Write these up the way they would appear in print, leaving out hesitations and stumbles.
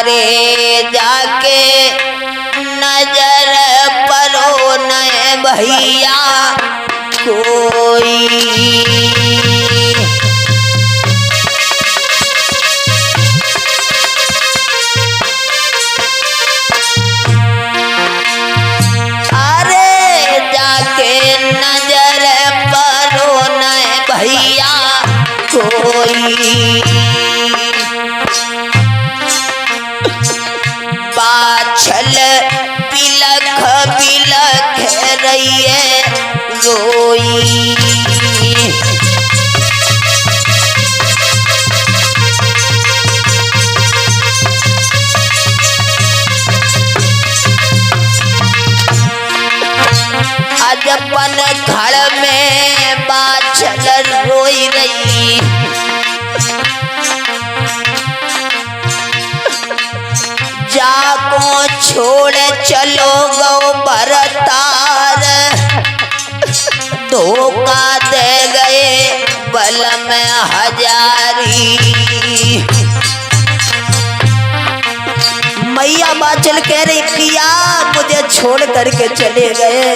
अरे जाके नजर परो न भैया कोई। अरे जाके नजर परो न भैया कोई। बाछल बिलख बिलख रही है रोई। अजपन घर में बाछल रोई रही। जाको छोड़ चलो गो भरतार, धोखा दे गए बल में हजारी। मैया बाचल कह रही पिया मुझे छोड़ करके चले गए।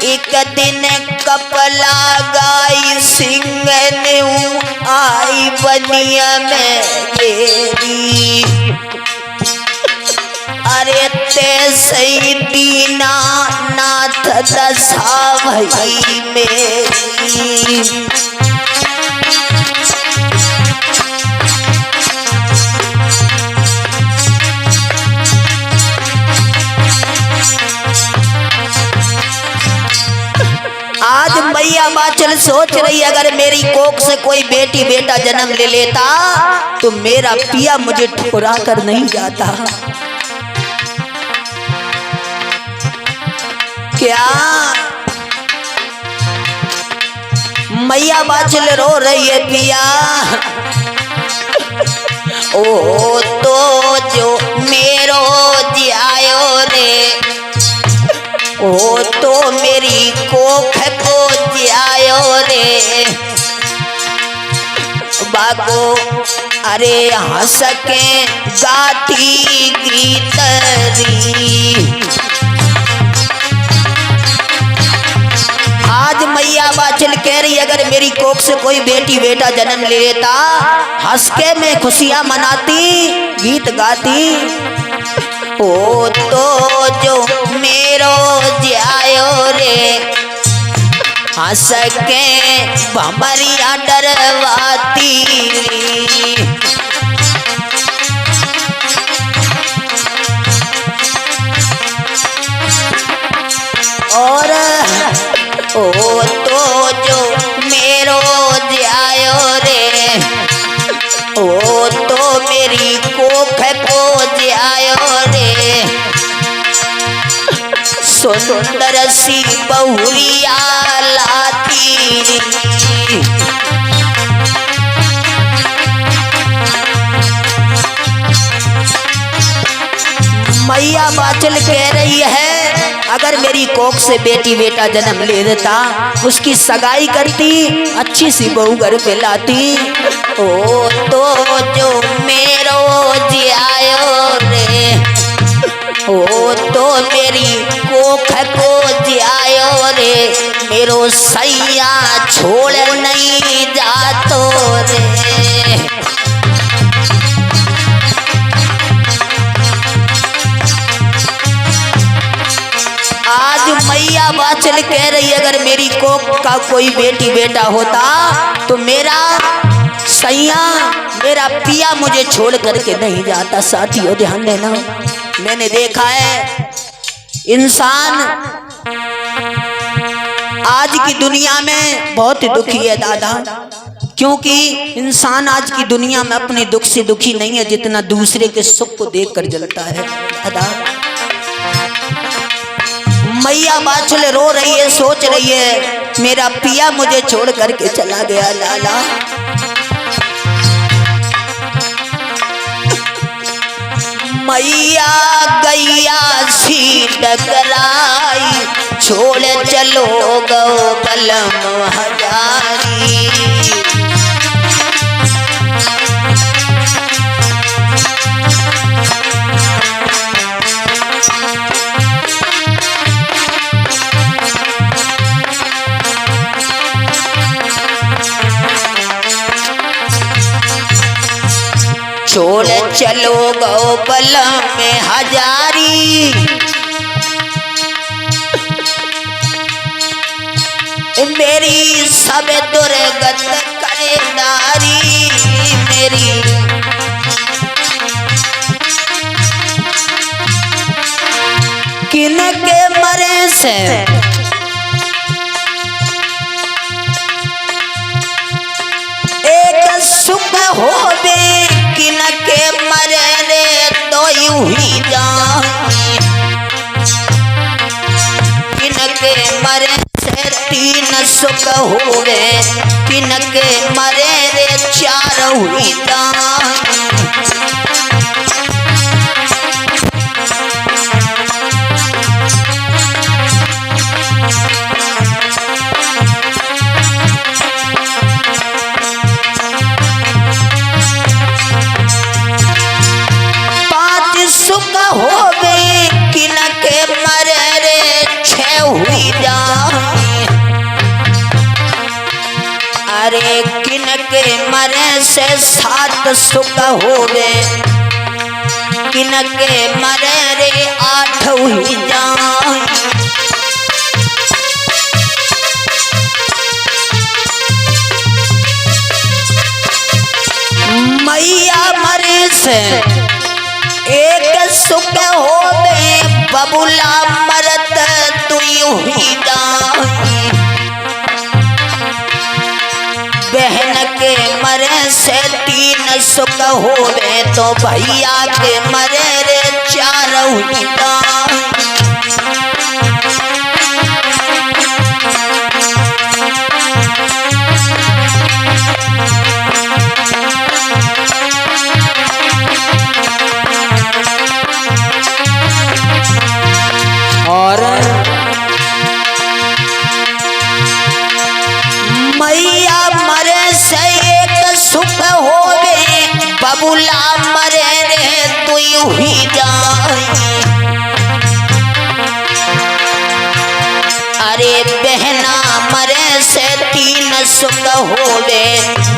एक दिन कपला गाई सिंह ने आई बनिया में गेरी। अरे ते सही दीना नाथ दशा भई मेरी। आज मैया बाचल सोच रही अगर मेरी कोख से कोई बेटी बेटा जन्म ले लेता तो मेरा पिया मुझे ठुकरा कर नहीं जाता। क्या मैया बाचल रो रही है पिया। ओ तो जो मेरो जियायो रे, ओ तो मेरी कोख को जियायो रे। बागो अरे हंस के गाती गीतरी। आज मैया बाचल कह रही अगर मेरी कोख से कोई बेटी बेटा जन्म ले लेता हंस के मैं खुशियां मनाती गीत गाती। ओ तो जो मेरो जियायो रे, हंस के भमरिया डरवाती। और ओ तो जो मेरो जियायो रे, ओ तो मेरी कोख को जियायो रे। सुंदर सी बहुरिया लाती। मैया बाचल कह रही है अगर मेरी कोख से बेटी बेटा जन्म ले देता उसकी सगाई करती अच्छी सी बहू घर पे लाती। ओ तो जो मेरो जियायो रे, ओ तो मेरी कोख को जियायो रे। मेरो सैया छोड़ नहीं जातो रे। आज मैया बाचल कह रही अगर मेरी कोख का कोई बेटी बेटा होता तो मेरा सैया मेरा पिया मुझे छोड़ करके नहीं जाता। साथियों ध्यान देना, मैंने देखा है इंसान आज की दुनिया में बहुत दुखी है दादा, क्योंकि इंसान आज की दुनिया में अपने दुख से दुखी नहीं है जितना दूसरे के सुख को देखकर जलता है दादा। मैया बाचल रो रही है, सोच रही है मेरा पिया मुझे छोड़ करके चला गया लाला। मैया गैया सी टकराई छोड़ चलो गो बलम हजारी। छोड़ चलो गो बल में हजारी, मेरी सब दुर्गत करे नारी मेरी। किन के मरे से एक सुख होवे, किन के मरे रे तो यूं ही जाए। किन के मरे से तीन सुख होवे, किन के मरे रे चार हुई जाए। सुख होवे, किन के मरे रे छह हुई जाए। अरे किन के मरे से सात सुख होवे, किन के मरे रे आठ हुई जाए। मैया मरे से एक सुख होवे, बबुला मरत तुई हुई जाए। बहन के मरे से तीन सुख होवे, तो भैया के मरे रे चार हुई जाए। और मैया मरे से एक सुख होवे, बबुला मरे रे तुई हुई जाए। अरे बहना मरे से तीन सुख होवे,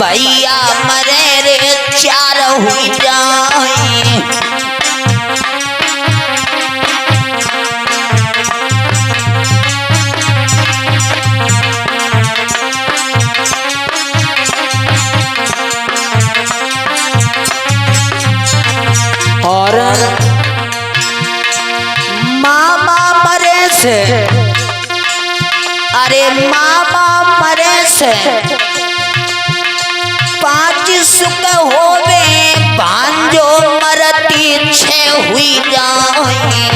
भैया मरे रे चार हुई जाए। और मामा मरे से, अरे मामा मरे से पांच सुख होवे, भांजो मरती छह हुई जाए।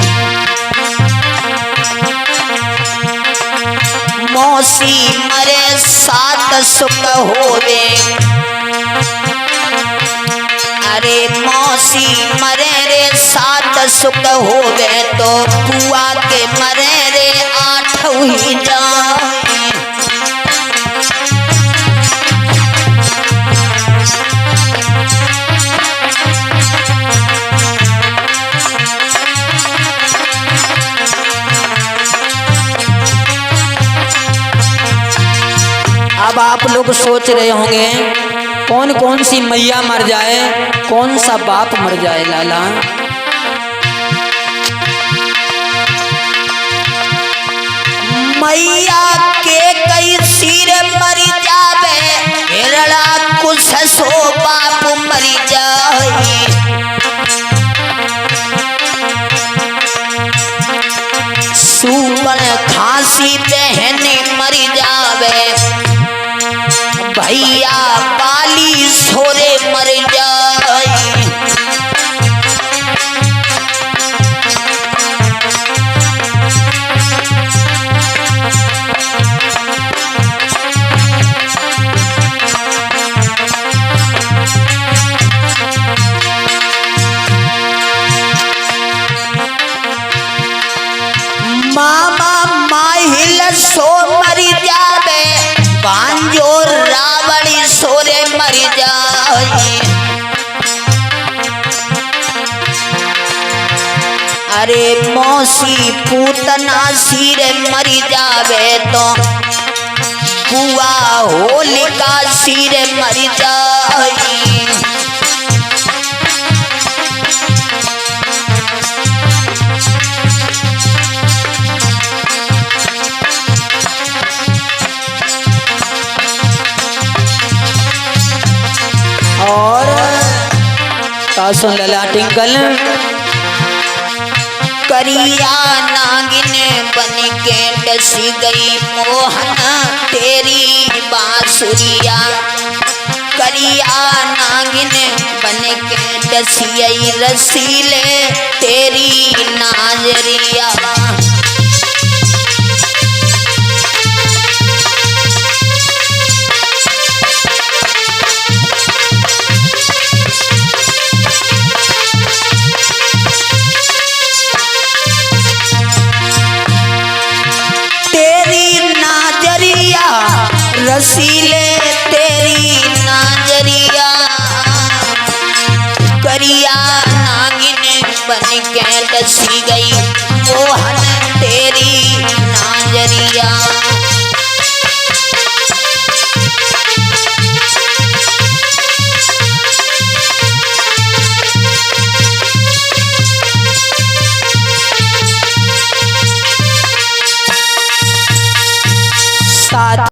मौसी मरे सात सुख होवे, अरे मौसी मरे रे सात सुख होवे, तो बुआ के मरे रे आठ हुई जाए। अब आप लोग सोच रहे होंगे कौन कौन सी मैया मर जाए, कौन सा बाप मर जाए लाला। मैया के कई सिर मर जावे, हिरड़ा कुछ सो बाप मर जाए। सूपन खांसी बहन मर जावे, भैया बाली सोरे मर जाए। मामा माहिल सो मर जावे, बांजो रावणी सोरे मर जाए। अरे मौसी पूतना सिरे मर जावे, तो बुआ होलिका सिरे मर जाए। और सुन लला टिंकल करिया नागिन बन के डसी गई मोहन तेरी बांसुरिया। करिया नागिन बन के डसी रसीले तेरी नाजरिया। रसीले तेरी नाजरिया। करिया नागिन बन के डसी गई मोहन तेरी नाजरिया।